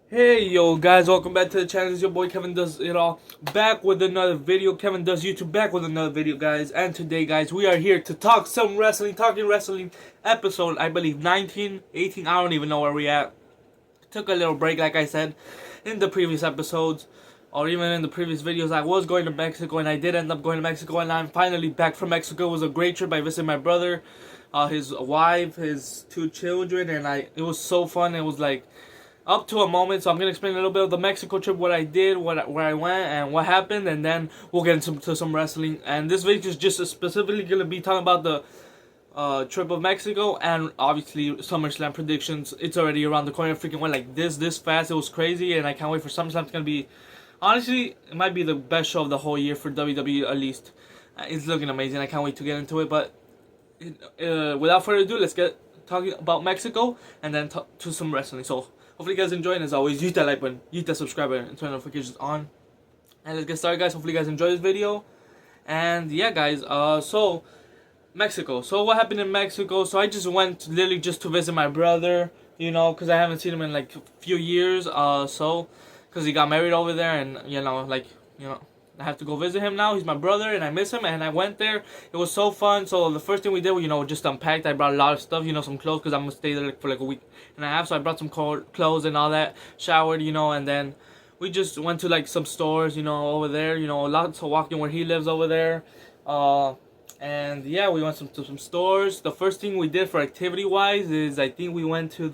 Hey yo guys, welcome back to the channel. It's your boy Kevin Does It All, back with another video. Kevin Does YouTube, back with another video, guys. And today, guys, we are here to talk some wrestling, talking wrestling episode, I believe 19, 18, I don't even know where we at. Took a little break, like I said in the previous episodes, or even in the previous videos. I was going to Mexico, and I did end up going to Mexico, and I'm finally back from Mexico. It was a great trip. I visited my brother, his wife, his two children, and it was so fun. It was like up to a moment. So I'm gonna explain a little bit of the Mexico trip, what I did, where I went, and what happened, and then we'll get into some wrestling. And this video is just specifically gonna be talking about the trip of Mexico, and obviously SummerSlam predictions. It's already around the corner. Freaking went like this fast. It was crazy, and I can't wait for SummerSlam. It's gonna be, honestly, it might be the best show of the whole year for WWE at least. It's looking amazing. I can't wait to get into it. But without further ado, let's get talking about Mexico and then to some wrestling. So hopefully you guys enjoy, and as always, use that like button, use that subscribe button, and turn notifications on. And let's get started, guys. Hopefully you guys enjoy this video. And yeah, guys, so Mexico. So what happened in Mexico? So I just went literally just to visit my brother, because I haven't seen him in like a few years. Because he got married over there, and I have to go visit him now. He's my brother, and I miss him. And I went there. It was so fun. So the first thing we did, just unpacked. I brought a lot of stuff, some clothes, because I'm gonna stay there for like a week and a half. So I brought some clothes and all that. Showered, and then we just went to like some stores, over there. Lots of walking where he lives over there. And yeah, we went to some stores. The first thing we did for activity wise is, I think we went to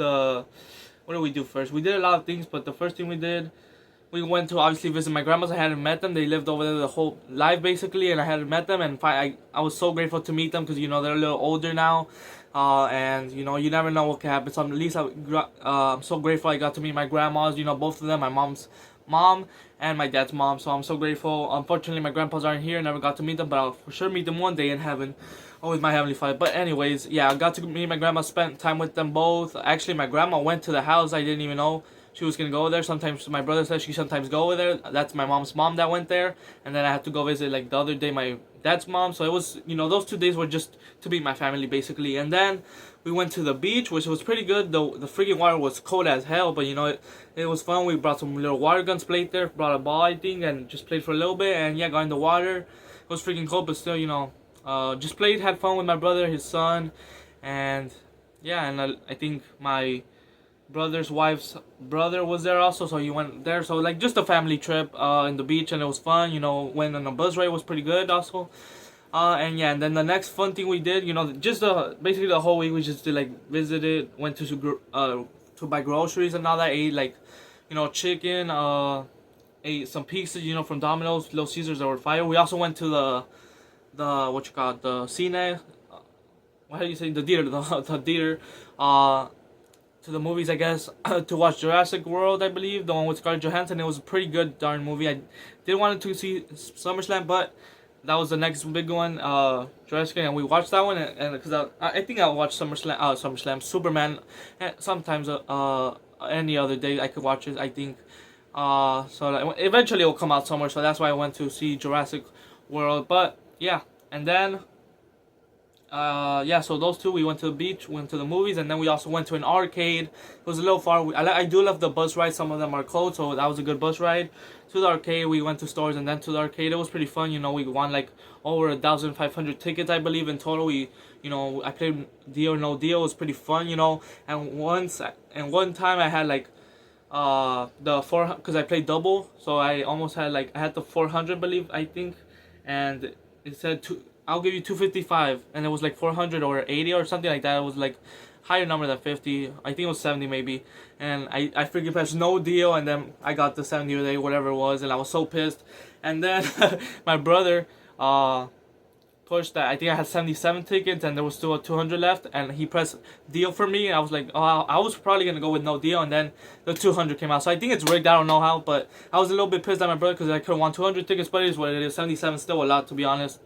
what did we do first? We did a lot of things, but the first thing we went to obviously visit my grandma's. I hadn't met them. They lived over there the whole life basically, and I hadn't met them. And I was so grateful to meet them, because they're a little older now, and you never know what can happen. So at least I'm so grateful I got to meet my grandmas. Both of them, my mom's mom and my dad's mom. So I'm so grateful. Unfortunately, my grandpas aren't here. Never got to meet them, but I'll for sure meet them one day in heaven. Always my heavenly Father. But anyways, yeah, I got to meet my grandma. Spent time with them both. Actually, my grandma went to the house. I didn't even know she was gonna go there. Sometimes my brother says she sometimes go over there. That's my mom's mom that went there, and then I had to go visit like the other day my dad's mom. So it was, those 2 days were just to meet my family basically. And then we went to the beach, which was pretty good. The freaking water was cold as hell, but it was fun. We brought some little water guns, played there, brought a ball I think, and just played for a little bit. And yeah, got in the water. It was freaking cold, but still, just played, had fun with my brother, his son, and yeah, and I think my brother's wife's brother was there also, so he went there. So like just a family trip in the beach, and it was fun. Went on a bus ride, was pretty good also. And yeah, and then the next fun thing we did, just basically the whole week we just did like visited, went to buy groceries and all that. Ate like chicken, ate some pizzas, from Domino's, Little Caesars that were fire. We also went to the cine, what do you say, the theater, the theater, to the movies, I guess, to watch Jurassic World, I believe, the one with Scarlett Johansson. It was a pretty good darn movie. I did want to see SummerSlam, but that was the next big one, Jurassic, and we watched that one, and because I think I'll watch SummerSlam, Superman, and sometimes any other day I could watch it, I think. So like, eventually it will come out somewhere, so that's why I went to see Jurassic World. But yeah, and then yeah, so those two, we went to the beach, went to the movies, and then we also went to an arcade. It was a little far. I do love the bus rides. Some of them are closed, so that was a good bus ride to the arcade. We went to stores and then to the arcade. It was pretty fun. We won like over 1,500 tickets, I believe, in total. I played Deal or No Deal. It was pretty fun, And one time I had like the 400, because I played double, so I almost had I had the 400, I think, and it said I'll give you 255, and it was like 400 or 80 or something like that. It was like higher number than 50. I think it was 70 maybe. And I freaking pressed No Deal, and then I got the 70 or 80, whatever it was, and I was so pissed. And then my brother pushed that. I think I had 77 tickets, and there was still a 200 left, and he pressed Deal for me, and I was like, oh, I was probably gonna go with No Deal, and then the 200 came out. So I think it's rigged. I don't know how, but I was a little bit pissed at my brother because I could have won 200 tickets, but it is what it is. 77 still a lot, to be honest.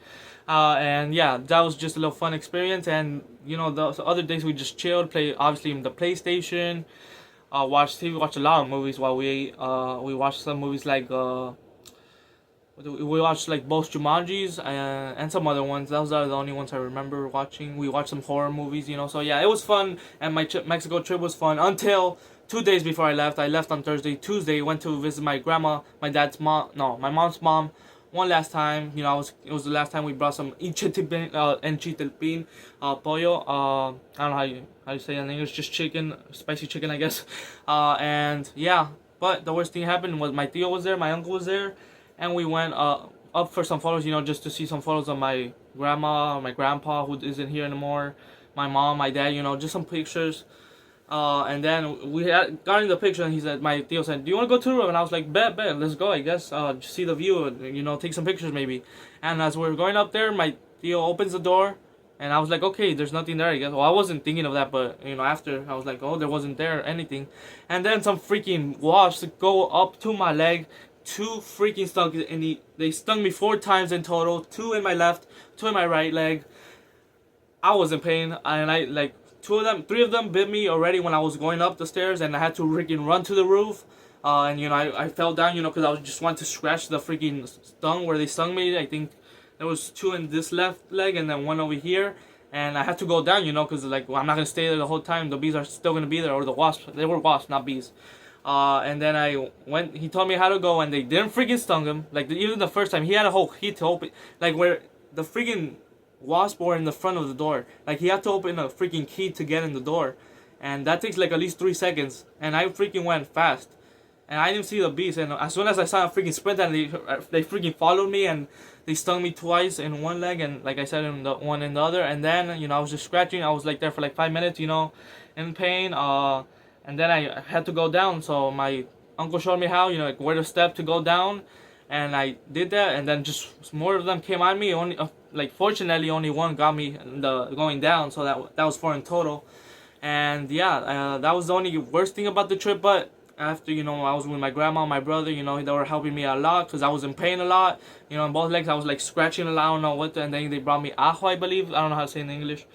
And yeah, that was just a little fun experience. And the other days we just chilled, play obviously in the PlayStation, watched TV, watched a lot of movies while we ate. We watched some movies like we watched like both Jumanjis and some other ones. Those are the only ones I remember watching. We watched some horror movies, So yeah, it was fun, and my Mexico trip was fun until 2 days before I left on Thursday. Tuesday, went to visit my grandma, my dad's mom, no, my mom's mom, one last time. You know, it was the last time we brought some enchitilpin, pollo. I don't know how you say it in English, just chicken, spicy chicken, I guess. And yeah, but the worst thing happened was my tío was there, my uncle was there, and we went up for some photos. You know, just to see some photos of my grandma, my grandpa who isn't here anymore, my mom, my dad. You know, just some pictures. And then we had got in the picture, and he said, my tío said, "Do you want to go to the room?" And I was like, bet, let's go, I guess. Just see the view, and, you know, take some pictures maybe. And as we were going up there, my tío opens the door, and I was like, okay, there's nothing there, I guess. Well, I wasn't thinking of that, but, you know, after, I was like, oh, there wasn't there anything. And then some freaking wasps go up to my leg, 2 freaking stung, and they stung me 4 times in total, 2 in my left, 2 in my right leg. I was in pain, and I, like, 3 of them bit me already when I was going up the stairs, and I had to freaking run to the roof. And you know, I fell down, you know, because I was just wanting to scratch the freaking stung where they stung me. I think there was 2 in this left leg, and then 1 over here. And I had to go down, you know, because like, well, I'm not gonna stay there the whole time. The bees are still gonna be there, or the wasps. They were wasps, not bees. And then I went. He told me how to go, and they didn't freaking stung him. Like even the first time, he had a whole key to open, like where the freaking wasp were in the front of the door. Like he had to open a freaking key to get in the door, and that takes like at least 3 seconds. And I freaking went fast, and I didn't see the bees. And as soon as I saw a freaking sprint, and they freaking followed me, and they stung me twice in one leg, and like I said, in the one in the other. And then, you know, I was just scratching. I was like there for like 5 minutes, you know, in pain. And then I had to go down. So my uncle showed me how, you know, like where to step to go down. And I did that, and then just more of them came on me. Only, like, fortunately, only 1 got me going down, so that was 4 in total. And yeah, that was the only worst thing about the trip. But after, you know, I was with my grandma, my brother, you know, they were helping me a lot because I was in pain a lot. You know, in both legs, I was like scratching a lot. I don't know what. And then they brought me ajo, I believe. I don't know how to say it in English.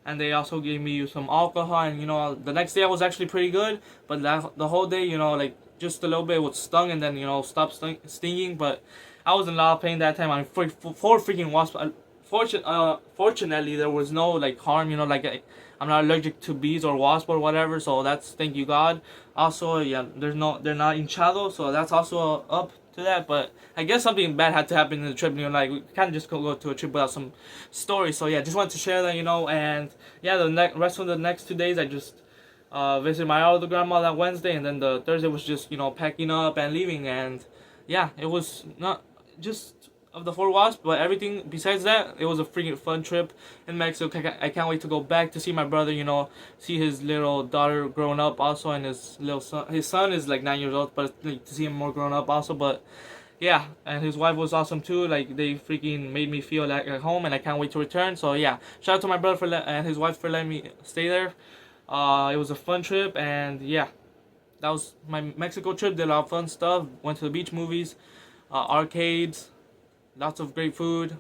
And they also gave me some alcohol. And you know, the next day I was actually pretty good. But the whole day, you know, like, just a little bit was stung, and then, you know, stopped stinging. But I was in a lot of pain that time. I mean, 4 freaking wasps. Fortunately, there was no like harm. You know, like I'm not allergic to bees or wasps or whatever. So that's, thank you God. Also, yeah, they're not hinchado, so that's also up to that. But I guess something bad had to happen in the trip. You know, like we can't just go to a trip without some stories. So yeah, just wanted to share that. You know, and yeah, the rest of the next 2 days I just visited my other grandma that Wednesday, and then the Thursday was just, you know, packing up and leaving. And yeah, it was not just of the 4 wasps, but everything besides that, it was a freaking fun trip in Mexico. I can't wait to go back to see my brother, you know, see his little daughter growing up also, and his little son. His son is like 9 years old, but like, to see him more grown up also. But yeah, and his wife was awesome too. Like, they freaking made me feel like at home, and I can't wait to return. So yeah, shout out to my brother and his wife for letting me stay there. It was a fun trip, and yeah, that was my Mexico trip. Did a lot of fun stuff. Went to the beach, movies, arcades, lots of great food.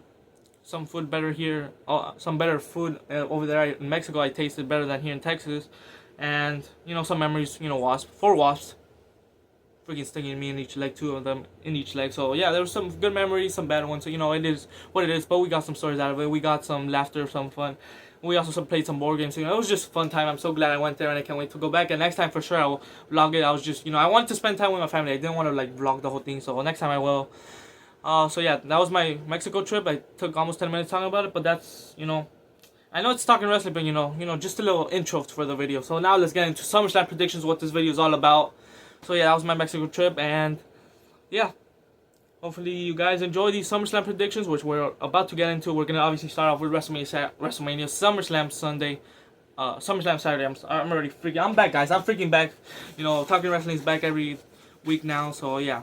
Some food better here. Some better food over there in Mexico. I tasted better than here in Texas, and you know, some memories. You know, 4 wasps, freaking stinging me in each leg. 2 of them in each leg. So yeah, there were some good memories, some bad ones. So, you know, it is what it is. But we got some stories out of it. We got some laughter, some fun. We also played some board games. You know, it was just a fun time. I'm so glad I went there, and I can't wait to go back. And next time for sure I will vlog it. I was just, you know, I wanted to spend time with my family. I didn't want to like vlog the whole thing. So next time I will. So yeah, that was my Mexico trip. I took almost 10 minutes talking about it, but that's, you know, I know it's talking wrestling, but you know, just a little intro for the video. So now let's get into SummerSlam predictions, what this video is all about. So yeah, that was my Mexico trip, and yeah, hopefully you guys enjoy these SummerSlam predictions, which we're about to get into. We're gonna obviously start off with WrestleMania, SummerSlam Sunday, SummerSlam Saturday. I'm already freaking. I'm back, guys. I'm freaking back. You know, talking wrestling is back every week now. So yeah.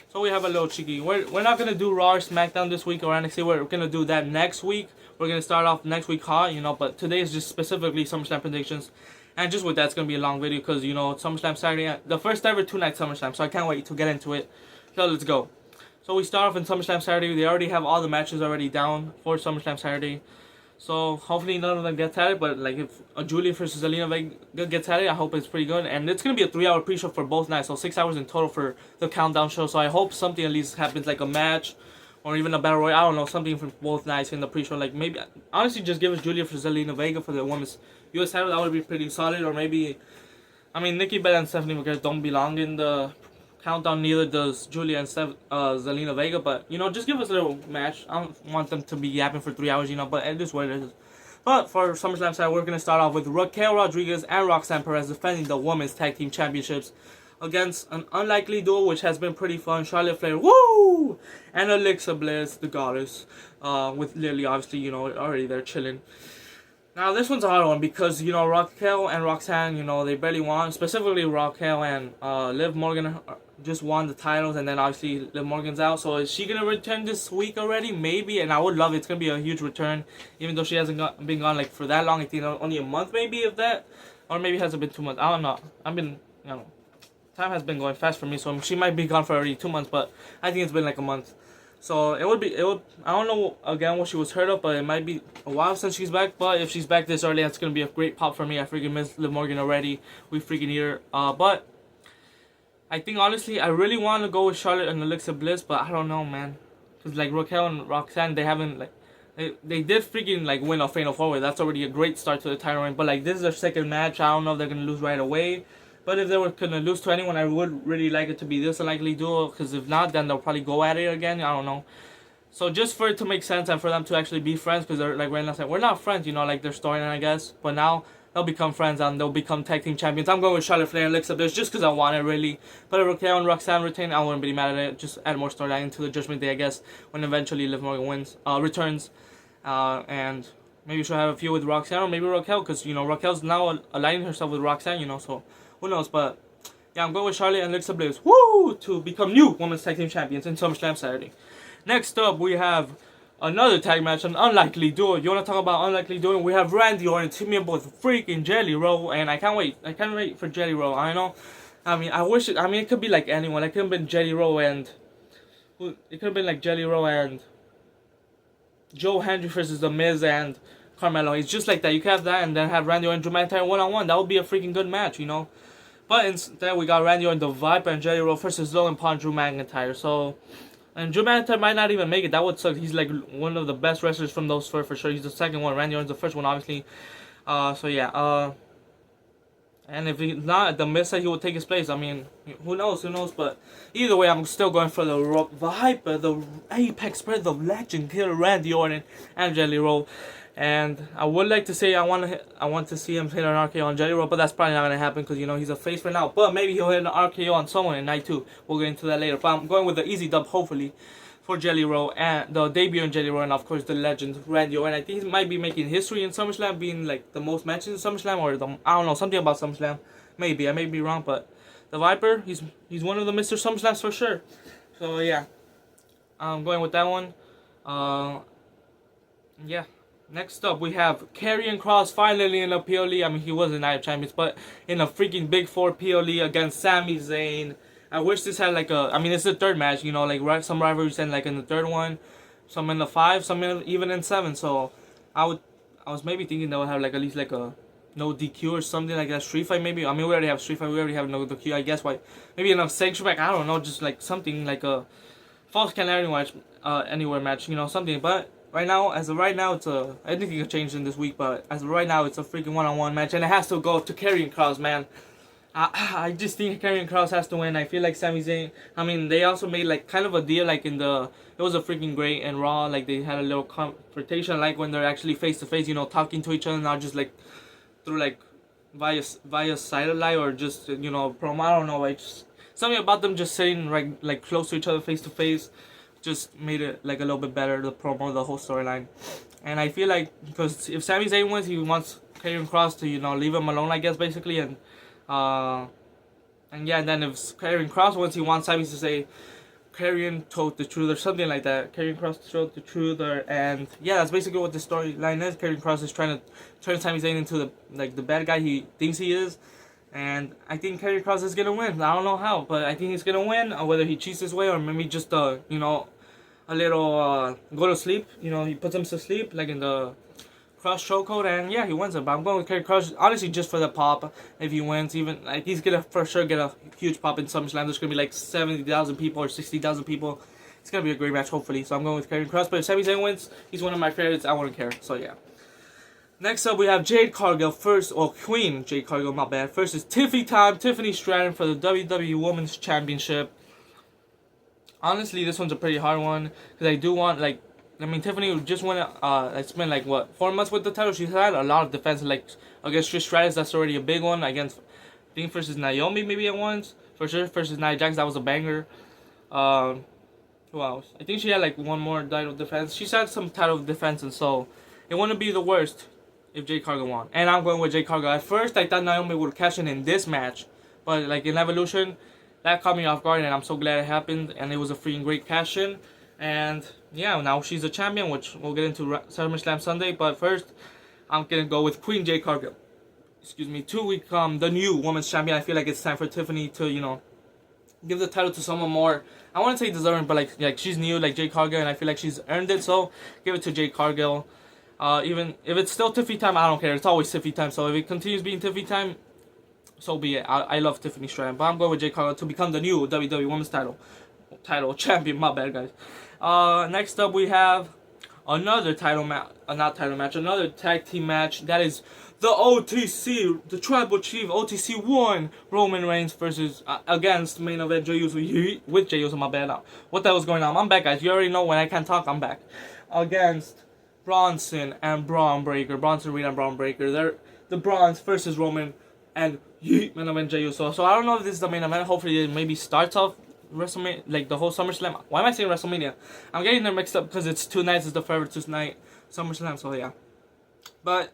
So we have a little cheeky. We're not gonna do Raw or SmackDown this week or NXT. We're gonna do that next week. We're gonna start off next week hot, you know. But today is just specifically SummerSlam predictions, and just with that, it's gonna be a long video because, you know, it's SummerSlam Saturday, the first ever 2-night SummerSlam. So I can't wait to get into it. So let's go. So we start off in SummerSlam Saturday. They already have all the matches already down for SummerSlam Saturday. So hopefully none of them gets at it. But like if Julia versus Zelina Vega gets at it, I hope it's pretty good. And it's gonna be a 3-hour pre-show for both nights, so 6 hours in total for the countdown show. So I hope something at least happens, like a match or even a battle royal. I don't know, something for both nights in the pre-show. Like maybe honestly just give us Julia versus Zelina Vega for the women's US title. That would be pretty solid. Or maybe I mean, Nikki Bella and Stephanie McGuire don't belong in the countdown. Neither does Julia and Zelina Vega. But you know, just give us a little match. I don't want them to be yapping for 3 hours. You know, but it is what it is. But for SummerSlam side, we're gonna start off with Raquel Rodriguez and Roxanne Perez defending the Women's Tag Team Championships against an unlikely duo, which has been pretty fun. Charlotte Flair, woo, and Alexa Bliss, the goddess, with Lily, obviously, you know, already there chilling. Now, this one's a hard one because, you know, Raquel and Roxanne, you know, they barely won. Specifically, Raquel and Liv Morgan just won the titles, and then obviously Liv Morgan's out. So, is she going to return this week already? Maybe, and I would love it. It's going to be a huge return, even though she hasn't been gone, like, for that long. I think only a month, maybe, if that. Or maybe it hasn't been 2 months. I don't know. You know, time has been going fast for me, so she might be gone for already 2 months, but I think it's been like a month. So it would, I don't know again what she was hurt of, but it might be a while since she's back. But if she's back this early, that's going to be a great pop for me. I freaking miss Liv Morgan already. We freaking need her. But I think, honestly, I really want to go with Charlotte and Alexa Bliss, but I don't know, man. Because, like, Raquel and Roxanne, they haven't, like, they did freaking, like, win a Fatal 4-Way. That's already a great start to the title reign. But, like, this is their second match. I don't know if they're going to lose right away. But if they were going to lose to anyone, I would really like it to be this unlikely duo. Because if not, then they'll probably go at it again. I don't know. So just for it to make sense and for them to actually be friends. Because they're like right now saying, we're not friends, you know, like their storyline, I guess. But now they'll become friends and they'll become tag team champions. I'm going with Charlotte Flair and Alexa Bliss just because I want it, really. But if Raquel and Roxanne retain, I wouldn't be mad at it. Just add more storyline into the Judgment Day, I guess. When eventually Liv Morgan returns. And maybe she'll have a feud with Roxanne or maybe Raquel. Because, you know, Raquel's now aligning herself with Roxanne, you know. So who knows, but... yeah, I'm going with Charlotte and Alexa Bliss, woo, to become new Women's Tag Team Champions in SummerSlam Saturday. Next up, we have another tag match, an unlikely duo. You want to talk about unlikely duo? We have Randy Orton teaming up with freaking Jelly Roll, and I can't wait. I can't wait for Jelly Roll. I know. I mean, it could be like anyone. It could have been Jelly Roll and... it could have been like Jelly Roll and... Joe Hendry versus The Miz and Carmelo. It's just like that. You could have that and then have Randy Orton and Drew McIntyre one-on-one. That would be a freaking good match, you know? But instead, we got Randy Orton, the Viper, and Jelly Roll versus Logan Paul and Drew McIntyre. So, and Drew McIntyre might not even make it. That would suck. He's like one of the best wrestlers from those four for sure. He's the second one. Randy Orton's the first one, obviously. So yeah. And if he's not, the Miz said he will take his place. I mean, who knows? Who knows? But either way, I'm still going for the Viper, the Apex Spread, the Legend Killer, Randy Orton, and Jelly Roll. And I would like to say I want to see him hit an RKO on Jelly Roll, but that's probably not going to happen because, you know, he's a face for now. But maybe he'll hit an RKO on someone in night 2. We'll get into that later. But I'm going with the easy dub, hopefully, for Jelly Roll and the debut in Jelly Roll, and of course the legend Randy Orton. I think he might be making history in SummerSlam, being like the most matches in SummerSlam, or I don't know, something about SummerSlam. Maybe I may be wrong, but the Viper, he's one of the Mr. SummerSlams for sure. So yeah, I'm going with that one. Yeah. Next up, we have Karrion Kross finally in a PLE. I mean, he was in Night of Champions, but in a freaking Big 4 PLE against Sami Zayn. I wish this had like a... I mean, it's the third match, you know, like some rivalries end like in the third one, some in the 5, some even in 7. So I was maybe thinking they would have like at least like a no DQ or something like that. Street fight maybe. I mean, we already have street fight. We already have no DQ. I guess why? Maybe enough sanctuary match. I don't know. Just like something like a false count anywhere match. You know, something. But as of right now, it's a... I think it could change in this week, but as of right now, it's a freaking one-on-one match, and it has to go to Karrion Kross, man. I just think Karrion Kross has to win. I feel like Sami Zayn... I mean, they also made like kind of a deal, like in the... It was a freaking great and Raw, like they had a little confrontation, like when they're actually face-to-face, you know, talking to each other, not just like through like via satellite or just, you know, promo. I don't know, like just something about them just sitting like close to each other face-to-face just made it like a little bit better, the promo, the whole storyline. And I feel like, because if Sami Zayn wins, he wants Karrion Kross to, you know, leave him alone, I guess, basically. And yeah, and then if Karrion Kross wins, he wants Sami to say Karrion told the truth or something like that. Karrion Kross told the truth, and yeah, that's basically what the storyline is. Karrion Kross is trying to turn Sami Zayn into the bad guy he thinks he is. And I think Karrion Kross is going to win. I don't know how, but I think he's going to win. Whether he cheats his way or maybe just, you know, a little go to sleep. You know, he puts him to sleep, like in the Kross chokehold. And yeah, he wins it. But I'm going with Karrion Kross, honestly, just for the pop. If he wins, even, like, he's going to for sure get a huge pop in SummerSlam. There's going to be like 70,000 people or 60,000 people. It's going to be a great match, hopefully. So I'm going with Karrion Kross. But if Sami Zayn wins, he's one of my favorites. I wouldn't care. So yeah. Next up, we have Jade Cargill first, or Queen Jade Cargill, my bad. First is Tiffany Stratton for the WWE Women's Championship. Honestly, this one's a pretty hard one because I do want Tiffany just went. I spent like what 4 months with the title. She's had a lot of defense, like against Trish Stratus. That's already a big one. Against Dean versus Naomi, maybe at once. For sure, versus Nia Jax, that was a banger. Who else? I think she had like one more title defense. She's had some title defense, and so it wouldn't be the worst if Jade Cargill won. And I'm going with Jade Cargill. At first, I thought Naomi would cash in this match, but like in Evolution, that caught me off guard, and I'm so glad it happened. And it was a freaking great cash in. And yeah, now she's a champion, which we'll get into SummerSlam Sunday. But first, I'm gonna go with Queen Jade Cargill. Excuse me, to become the new women's champion. I feel like it's time for Tiffany to, give the title to someone more. I want to say deserving, but like she's new, like Jade Cargill, and I feel like she's earned it. So give it to Jade Cargill. Even if it's still Tiffy time, I don't care. It's always Tiffy time. So if it continues being Tiffy time, so be it. I love Tiffany Stratton, but I'm going with Jade Cargill to become the new WWE Women's title champion. My bad, guys. Next up we have another another tag team match. That is the OTC, the Tribal Chief OTC 1 Roman Reigns versus against main event Jey Uso with Jey Uso. My bad. What the hell is going on? I'm back, guys. You already know when I can't talk, I'm back. Against Bronson and Braun Breaker, Bronson Reed and Braun Breaker. They're the Bronze versus Roman and main event Jey Uso. So I don't know if this is the main event. Hopefully it maybe starts off WrestleMania, like the whole SummerSlam. Why am I saying WrestleMania? I'm getting them mixed up because it's 2 nights. It's the Forever 2 night SummerSlam. So yeah, but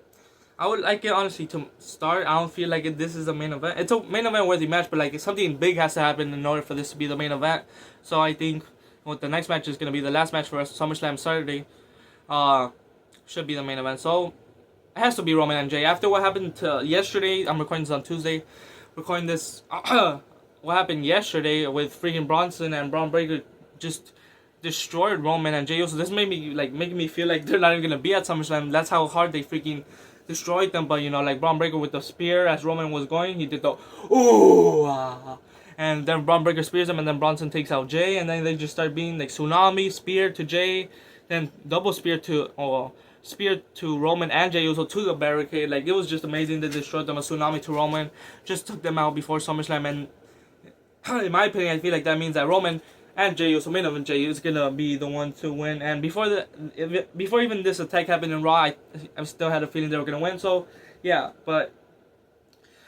I would like it honestly to start. I don't feel like this is the main event. It's a main event worthy match, but like something big has to happen in order for this to be the main event. So I think what the next match is gonna be the last match for us, SummerSlam Saturday. Should be the main event. So it has to be Roman and Jey. After what happened yesterday, I'm recording this on Tuesday. Recording this, what happened yesterday with freaking Bronson and Braun Breaker just destroyed Roman and Jey Uso. This made me making me feel like they're not even gonna be at SummerSlam. That's how hard they freaking destroyed them. But like Braun Breaker with the spear as Roman was going, he did the ooh, and then Braun Breaker spears him, and then Bronson takes out Jey, and then they just start being like tsunami spear to Jey, then double spear to Roman and Jey Uso to the barricade. Like it was just amazing. They destroyed them. A tsunami to Roman, just took them out before SummerSlam. And in my opinion, I feel like that means that Roman and Jey Uso, main event Jey, is gonna be the one to win. And before even this attack happened in Raw, I still had a feeling they were gonna win. So yeah, but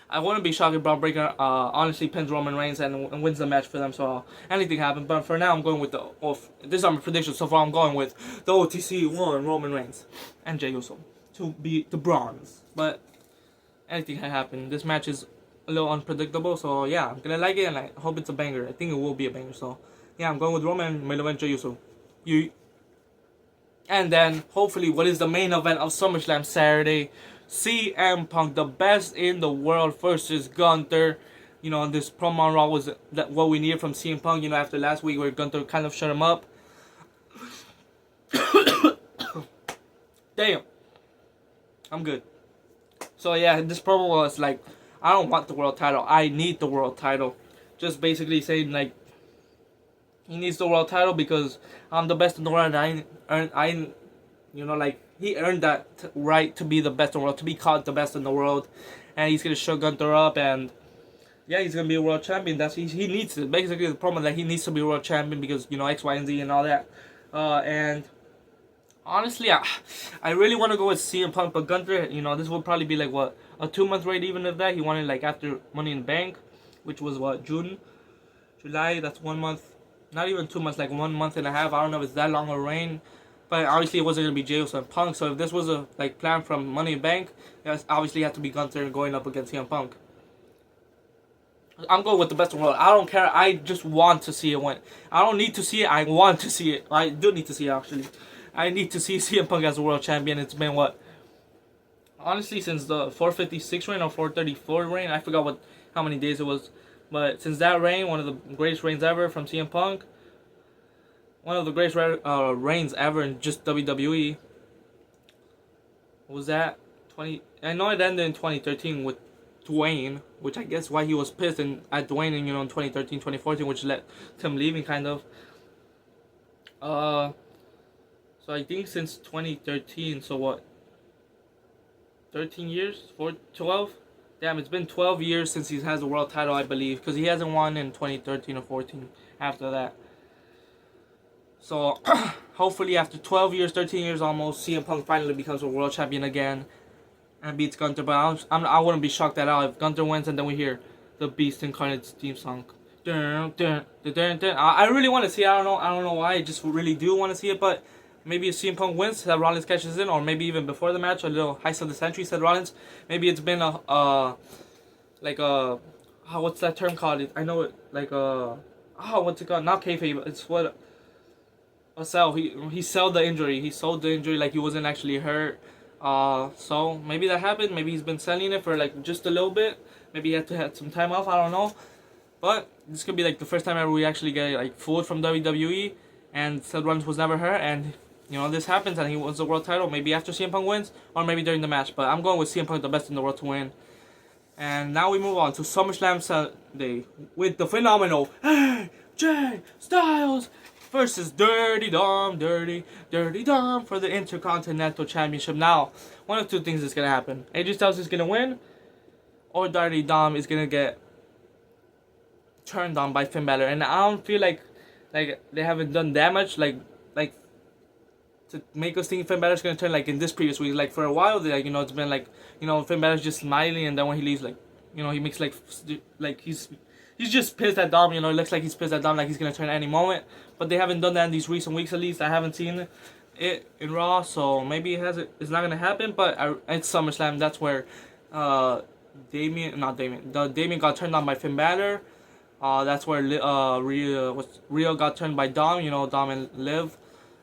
I wouldn't be shocked if Braun Breaker honestly pins Roman Reigns and wins the match for them. So anything happen. But for now, I'm going with this is my prediction. So far, I'm going with the OTC 1 Roman Reigns and Jey Uso to be the Bronze. But anything can happen. This match is a little unpredictable. So yeah, I'm gonna like it, and I hope it's a banger. I think it will be a banger. So yeah, I'm going with Roman, main event Jey Uso. And then hopefully, what is the main event of SummerSlam Saturday? CM Punk, the best in the world, versus Gunther. This promo on Raw was what we needed from CM Punk. After last week where Gunther kind of shut him up. Damn, I'm good. So yeah, this promo was like, I don't want the world title. I need the world title. Just basically saying like, he needs the world title because I'm the best in the world, and he earned that right to be the best in the world, to be called the best in the world, and he's gonna show Gunther up, and yeah, he's gonna be a world champion. He needs it. Basically, the problem that he needs to be a world champion because X, Y, and Z and all that. And honestly, I really want to go with CM Punk, but Gunther, this will probably be like what, a 2-month wait, even if that. He wanted like after Money in the Bank, which was what, June, July. That's 1 month. Not even 2 months, like 1 month and a half. I don't know if it's that long a reign. But obviously it wasn't going to be Jey Uso and Punk. So if this was a plan from Money in the Bank, it obviously had to be Gunther going up against CM Punk. I'm going with the best in the world. I don't care. I just want to see it win. I don't need to see it. I want to see it. I do need to see it, actually. I need to see CM Punk as a world champion. It's been what? Honestly, since the 456 reign or 434 reign. I forgot how many days it was. But since that reign, one of the greatest reigns ever from CM Punk, one of the greatest reigns ever in just WWE. What was that? I know it ended in 2013 with Dwayne, which I guess why he was pissed at Dwayne in 2013, 2014, which led to him leaving kind of. So I think since 2013, so what? 13 years, 12. Damn, it's been 12 years since he has the world title, I believe, because he hasn't won in 2013 or 14 after that. So, hopefully after 12 years, 13 years almost, CM Punk finally becomes a world champion again and beats Gunther. But I wouldn't be shocked at all if Gunther wins and then we hear the Beast Incarnate's theme song. Dun, dun, dun, dun, dun. I really want to see it. I don't know why. I just really do want to see it. But maybe if CM Punk wins, that Rollins catches in, or maybe even before the match, a little heist of the century, said Rollins. Maybe it's been what's that term called? I know it, what's it called? Not kayfabe. It's what a sell. He sold the injury. He sold the injury like he wasn't actually hurt. So maybe that happened. Maybe he's been selling it for like just a little bit. Maybe he had to have some time off. I don't know. But this could be like the first time ever we actually get like fooled from WWE, and Seth Rollins was never hurt, and this happens and he wins the world title. Maybe after CM Punk wins, or maybe during the match. But I'm going with CM Punk, the best in the world, to win. And now we move on to SummerSlam Sunday with the phenomenal AJ Styles versus Dirty Dom for the Intercontinental Championship. Now, one of two things is gonna happen: AJ Styles is gonna win, or Dirty Dom is gonna get turned on by Finn Balor. And I don't feel like they haven't done that much like to make us think Finn Balor's gonna turn like in this previous week. Like for a while, it's been like Finn Balor's just smiling, and then when he leaves, he makes like he's just pissed at Dom. It looks like he's pissed at Dom, like he's gonna turn at any moment. But they haven't done that in these recent weeks. At least I haven't seen it in Raw, so maybe it's not gonna happen. But it's SummerSlam. That's where Damien got turned on by Finn Balor. That's where Rio got turned by Dom. Dom and Liv.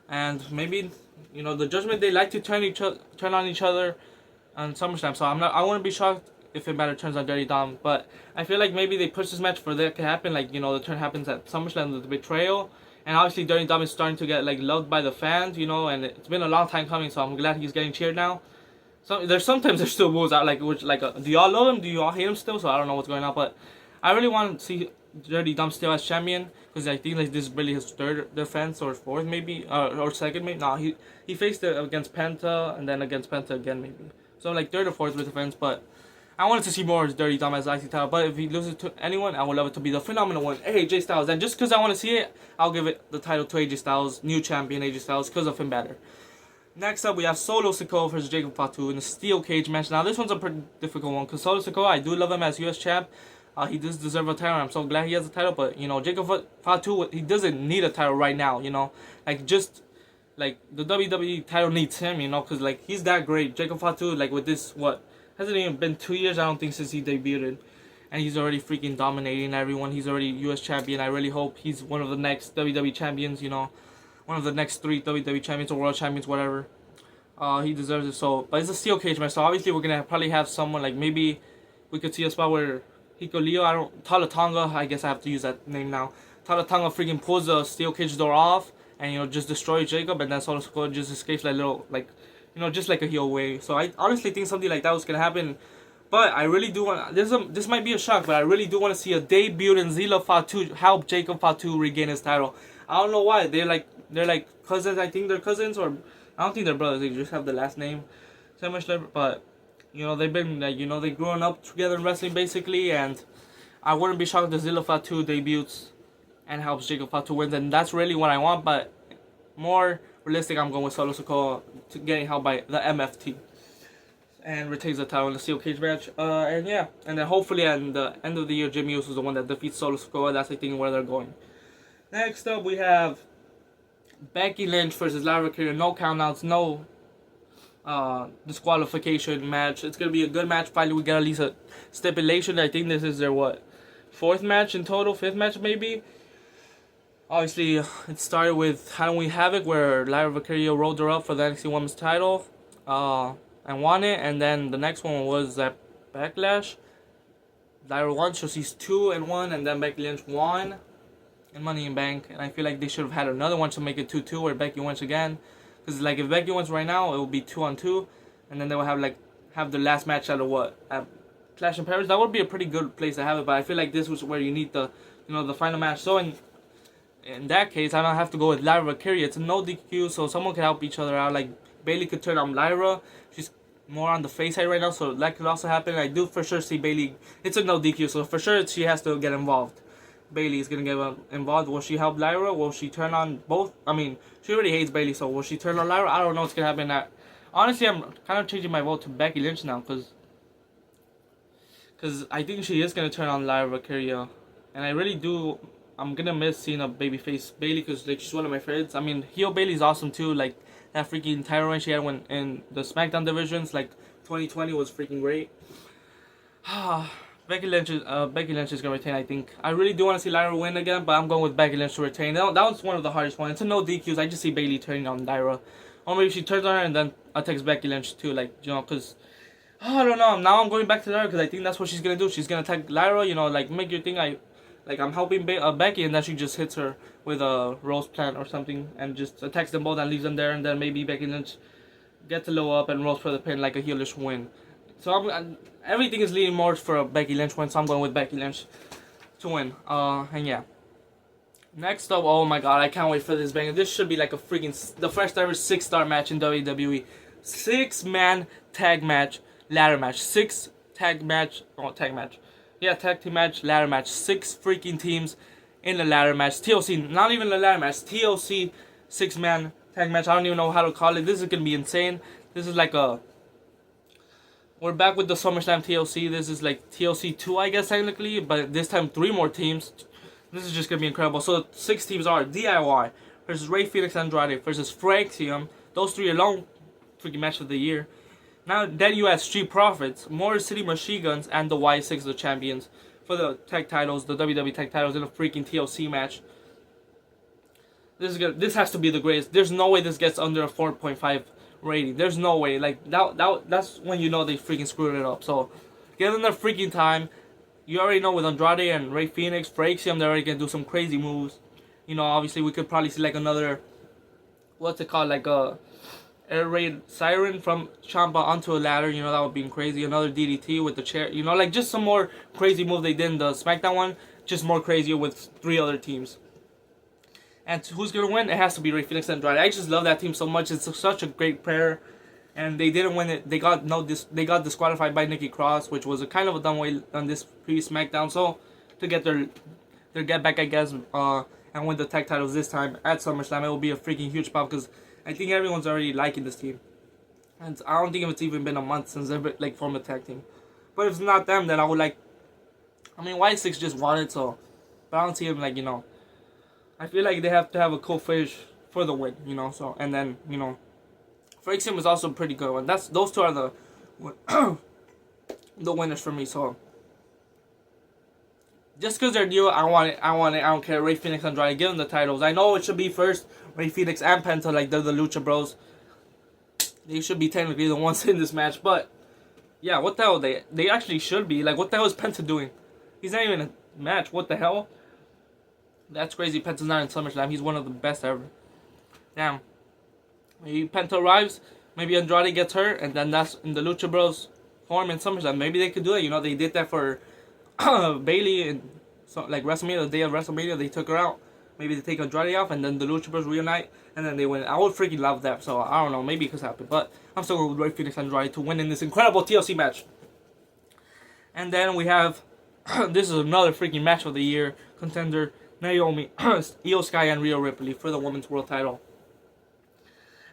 And maybe, the Judgment Day like to turn on each other on SummerSlam. So I wouldn't be shocked if Finn Balor turns on Dirty Dom. But I feel like maybe they push this match for that to happen. Like, the turn happens at SummerSlam, the betrayal. And obviously Dirty Dom is starting to get loved by the fans, and it's been a long time coming. So I'm glad he's getting cheered now. So sometimes there's still moves out do y'all love him? Do y'all hate him still? So I don't know what's going on, but I really want to see Dirty Dom still as champion, because I think this is really his third defense or fourth maybe, or second maybe. No, he faced it against Penta and then against Penta again maybe. So third or fourth defense, but I wanted to see more Dirty Dom as IC title. But if he loses to anyone, I would love it to be the phenomenal one, AJ Styles. And just because I want to see it, I'll give it the title to AJ Styles, new champion AJ Styles, because of Finn Balor. Next up, we have Solo Sikoa versus Jacob Fatu in a steel cage match. Now this one's a pretty difficult one, because Solo Sikoa, I do love him as US champ. He does deserve a title. I'm so glad he has a title. But Jacob Fatu, he doesn't need a title right now. The WWE title needs him. Because he's that great. Jacob Fatu, with this, hasn't even been 2 years, I don't think, since he debuted, and he's already freaking dominating everyone. He's already US champion. I really hope he's one of the next WWE champions. One of the next 3 WWE champions or world champions, whatever. He deserves it. So, but it's a steel cage match. So obviously we're gonna probably have someone maybe we could see a spot where Hikuleo, Talatonga, I guess I have to use that name now. Talatonga freaking pulls the steel cage door off and, just destroys Jacob, and then Solo Sikoa just escapes just like a heel way. So I honestly think something like that was going to happen. But I really do want, this might be a shock, but I really do want to see a debutant Zila Fatu help Jacob Fatu regain his title. I don't know why. They're like cousins. I think they're cousins, or I don't think they're brothers. They just have the last name. So much, but they've been they growing up together in wrestling basically, and I wouldn't be shocked if Zilla Fatu debuts and helps Jacob Fatu win, and that's really what I want. But more realistic, I'm going with Solo Sikoa to getting helped by the MFT and retains the title in the steel cage match. And then hopefully at the end of the year, Jimmy Uso is the one that defeats Solo Sikoa. That's I think where they're going. Next up, we have Becky Lynch versus Lara Valkyria. No countouts, no disqualification match. It's gonna be a good match. Finally, we got at least a stipulation. I think this is their 4th match in total, 5th match maybe. Obviously, it started with Halloween Havoc, where Lara Valkyria rolled her up for the NXT Women's title, and won it. And then the next one was at Backlash. Lara won, so she's 2-1, and then Becky Lynch won in Money in Bank. And I feel like they should have had another one to make it 2-2, where Becky wins again. Because if Becky wins right now, it will be 2-2, and then they will have the last match at at Clash in Paris. That would be a pretty good place to have it. But I feel like this was where you need the the final match. So in that case, I don't have to go with Lara Valkyria. It's a no DQ, so someone can help each other out. Bayley could turn on Lyra. She's more on the face side right now, so that could also happen. I do for sure see Bayley. It's a no DQ, so for sure she has to get involved. Bayley is gonna get involved. Will she help Lyra? Will she turn on both? I mean, she already hates Bayley, so will she turn on Lyra? I don't know what's gonna happen. Honestly, I'm kind of changing my vote to Becky Lynch now, cause I think she is gonna turn on Lyra Valkyria, and I really do. I'm gonna miss seeing a babyface Bayley, cause like she's one of my favorites. I mean, heel Bayley's awesome too. Like that freaking title reign she had when in the SmackDown divisions, like 2020 was freaking great. Becky Lynch is gonna retain. I think I really do want to see Lyra win again, but I'm going with Becky Lynch to retain. That was one of the hardest ones. It's a no DQs. I just see Bayley turning on Lyra, or maybe she turns on her and then attacks Becky Lynch too. Like cause I don't know. Now I'm going back to Lyra because I think that's what she's gonna do. She's gonna attack Lyra. Like make your thing. I'm helping Becky, and then she just hits her with a rose plant or something, and just attacks them both and leaves them there, and then maybe Becky Lynch gets a low up and rolls for the pin like a heelish win. So everything is leaning more for a Becky Lynch win, so I'm going with Becky Lynch to win. And yeah. Next up, oh my god, I can't wait for this banger. This should be like the first ever 6-star match in WWE. 6-man tag match, ladder match. Tag team match, ladder match. 6 freaking teams in the ladder match. TLC, not even the ladder match. TLC 6-man tag match. I don't even know how to call it. This is gonna be insane. This is like we're back with the SummerSlam TLC. This is like TLC 2, I guess, technically, but this time 3 more teams. This is just gonna be incredible. So 6 teams are DIY versus Rey Fenix Andrade versus Fraxium. Those 3 alone, freaking match of the year. Now, then you have Street Profits, Motor City Machine Guns, and the Y6, the champions, for the tag titles, the WWE tag titles, in a freaking TLC match. This has to be the greatest. There's no way this gets under a 4.5 rating. There's no way. Like that's when you know they freaking screwed it up. So, give them their freaking time. You already know with Andrade and Rey Fenix, Fraxium, they're already gonna do some crazy moves. Obviously we could probably see like another, what's it called, like a air raid siren from Ciampa onto a ladder, that would be crazy. Another DDT with the chair, like just some more crazy move they did in the SmackDown one, just more crazier with 3 other teams. And who's gonna win? It has to be Rey Fenix and Andrade. I just love that team so much. It's such a great pair, and they didn't win it. They got disqualified by Nikki Cross, which was a kind of a dumb way on this previous SmackDown. So to get their get back, I guess, and win the tag titles this time at SummerSlam, it will be a freaking huge pop because I think everyone's already liking this team, and I don't think it's even been a month since they've formed a tag team. But if it's not them, then I would like. I mean, Y6 just won it, so, but I don't see him I feel like they have to have a cool finish for the win, So, and then Fraxium is also a pretty good one. Those 2 are the the winners for me. So just because they're new, I want it. I don't care. Rey Fenix and Andrade, give them the titles. I know it should be first Rey Fenix and Penta, like they're the Lucha Bros. They should be technically the ones in this match, but yeah, what the hell? They actually should be. Like, what the hell is Penta doing? He's not even in a match. What the hell? That's crazy. Penta's not in SummerSlam. He's one of the best ever. Damn. Maybe Penta arrives. Maybe Andrade gets hurt, and then that's in the Lucha Bros form in SummerSlam. Maybe they could do it. They did that for Bayley and like WrestleMania. The day of WrestleMania, they took her out. Maybe they take Andrade off, and then the Lucha Bros reunite, and then they win. I would freaking love that. So I don't know. Maybe it could happen, but I'm still going with Rey Fenix and Andrade to win in this incredible TLC match. And then we have this is another freaking match of the year contender. Naomi, Io Sky, and Rhea Ripley for the Women's World Title.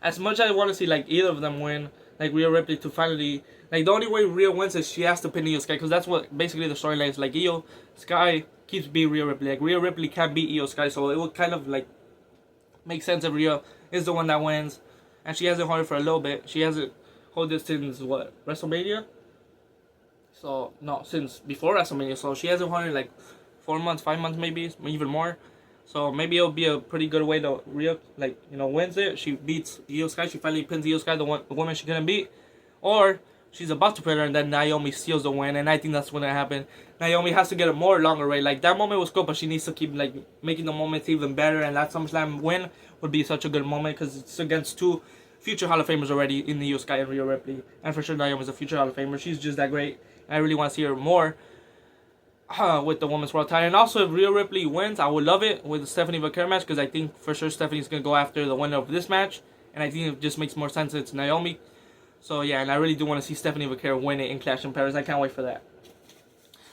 As much as I want to see either of them win, Rhea Ripley to finally, the only way Rhea wins is she has to pin Io Sky, because that's what basically the storyline is. Io Sky keeps beating Rhea Ripley. Rhea Ripley can't beat Io Sky, so it would kind of make sense if Rhea is the one that wins. And she hasn't held it for a little bit. She hasn't held it since WrestleMania? So no, since before WrestleMania. So she hasn't held it 4 months, 5 months, maybe even more. So maybe it'll be a pretty good way to Rhea, wins it. She beats Io Sky. She finally pins Io Sky, the woman she couldn't beat. Or she's about to pin her, and then Naomi steals the win. And I think that's when it happened. Naomi has to get a more longer way. That moment was good, but she needs to keep making the moments even better. And that SummerSlam win would be such a good moment because it's against 2 future Hall of Famers already in the Io Sky and Rhea Ripley. And for sure, Naomi's a future Hall of Famer. She's just that great. And I really want to see her more with the Women's World Title. And also, if Rhea Ripley wins, I would love it with the Stephanie Vaquer match, because I think for sure Stephanie's going to go after the winner of this match. And I think it just makes more sense it's Naomi. So yeah, and I really do want to see Stephanie Vaquero win it in Clash in Paris. I can't wait for that.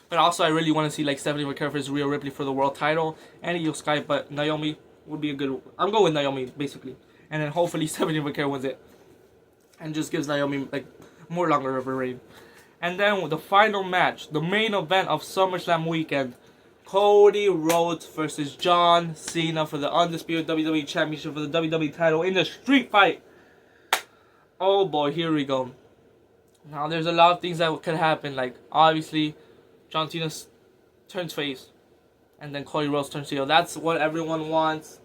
But also, I really want to see like Stephanie Vaquero versus Rhea Ripley for the world title and Io Sky. But Naomi would be a good. I'm going with Naomi basically, and then hopefully Stephanie Vaquero wins it, and just gives Naomi like more longer of a reign. And then the final match, the main event of SummerSlam weekend, Cody Rhodes versus John Cena for the undisputed WWE Championship for the WWE title in the street fight. Oh boy, here we go. Now there's a lot of things that could happen. Like obviously, John Cena turns face, and then Cody Rhodes turns heel. That's what everyone wants.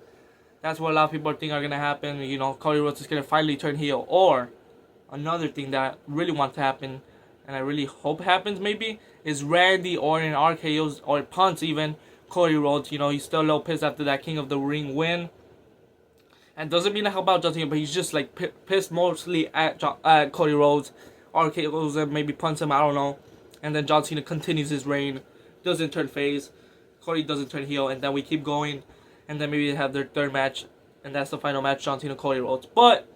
That's what a lot of people think are gonna happen. You know, Cody Rhodes is gonna finally turn heel. Or another thing that I really want to happen, and I really hope happens maybe, is Randy Orton RKO's or punts even Cody Rhodes. You know, he's still a little pissed after that King of the Ring win. And doesn't mean to help out John Cena, but he's just like pissed mostly at Cody Rhodes. RKO's and maybe punts him, I don't know. And then John Cena continues his reign, doesn't turn face, Cody doesn't turn heel, and then we keep going. And then maybe they have their third match, and that's the final match, John Cena, Cody Rhodes. But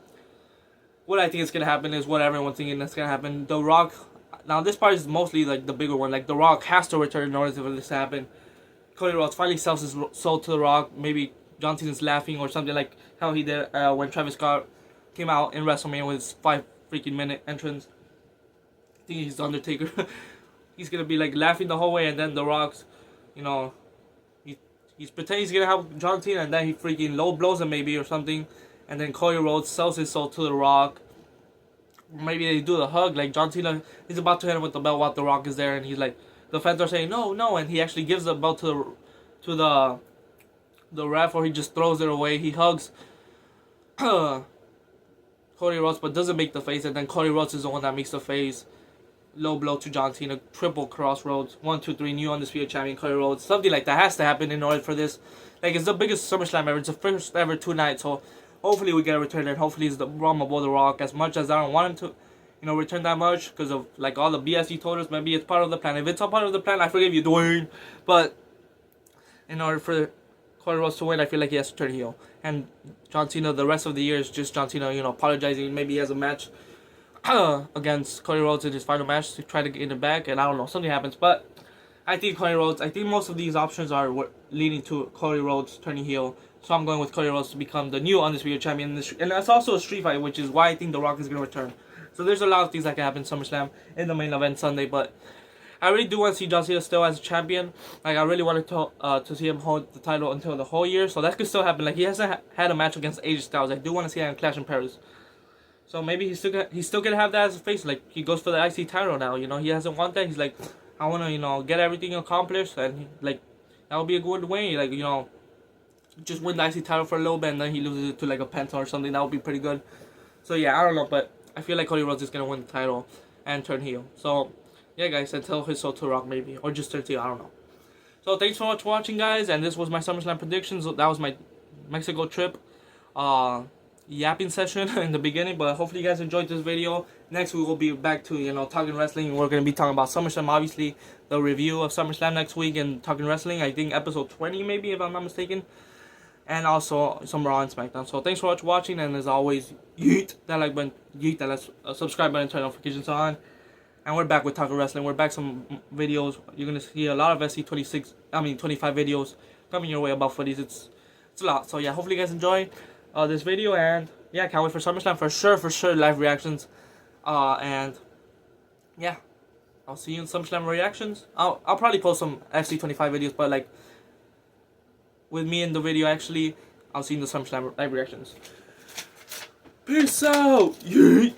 what I think is going to happen is what everyone's thinking that's going to happen. The Rock, now this part is mostly like the bigger one. Like The Rock has to return in order for this to happen. Cody Rhodes finally sells his soul to The Rock. Maybe John Cena's laughing or something like how he did when Travis Scott came out in WrestleMania with his 5 freaking minute entrance. I think he's the Undertaker. He's going to be like laughing the whole way, and then The Rock's, you know, he's pretending he's going to help John Cena, and then he freaking low blows him maybe or something. And then Cody Rhodes sells his soul to The Rock. Maybe they do the hug, like John Cena is about to hit him with the belt while The Rock is there, and he's like, the fans are saying no, no, and he actually gives the belt to the ref, or he just throws it away. He hugs Cody Rhodes, but doesn't make the face, and then Cody Rhodes is the one that makes the face. Low blow to John Cena, triple crossroads, 1, 2, 3, new undisputed champion Cody Rhodes. Something like that has to happen in order for this. Like, it's the biggest SummerSlam ever. It's the first ever 2 nights, so hopefully we get a return, and hopefully it's the Rumble The Rock. As much as I don't want him to, you know, return that much because of like all the BS he told us, maybe it's part of the plan. If it's a part of the plan, I forgive you, Dwayne. But in order for Cody Rhodes to win, I feel like he has to turn heel. And John Cena, the rest of the year is just John Cena, you know, apologizing. Maybe he has a match against Cody Rhodes in his final match to try to get it back, and I don't know, something happens. But I think Cody Rhodes, I think most of these options are leading to Cody Rhodes turning heel. So I'm going with Cody Rhodes to become the new undisputed champion in this, and that's also a street fight, which is why I think The Rock is going to return. So there's a lot of things that can happen in SummerSlam in the main event Sunday, but I really do want to see John Cena still as a champion. Like, I really wanted to see him hold the title until the whole year, so that could still happen. Like, he hasn't had a match against AJ Styles. I do want to see that in Clash in Paris. So maybe he's still gonna have that as a face. Like, he goes for the IC title now. You know, he hasn't won that. He's like, I want to, you know, get everything accomplished, and like that would be a good way. Like, you know, just win the IC title for a little bit, and then he loses it to like a Penta or something. That would be pretty good. So yeah, I don't know, but I feel like Cody Rhodes is gonna win the title and turn heel. So yeah, guys, and tell his soul to Rock maybe, or just turn heel. I don't know. So thanks so much for watching, guys, and this was my SummerSlam predictions. That was my Mexico trip. Yapping session in the beginning, but hopefully you guys enjoyed this video. Next we will be back to, you know, talking wrestling. We're going to be talking about SummerSlam, obviously the review of SummerSlam next week, and talking wrestling, I think episode 20 maybe, if I'm not mistaken, and also some Raw and SmackDown. So thanks for watching, and as always, yeet that like button, yeet that subscribe button, turn notifications on. And we're back with talking wrestling. We're back some videos. You're going to see a lot of SC25 videos coming your way about footies. It's a lot. So yeah, hopefully you guys enjoy this video, and yeah, can't wait for SummerSlam for sure, live reactions, and yeah, I'll see you in SummerSlam reactions. I'll probably post some FC25 videos, but like with me in the video, actually, I'll see you in the SummerSlam live reactions. Peace out. Yeet.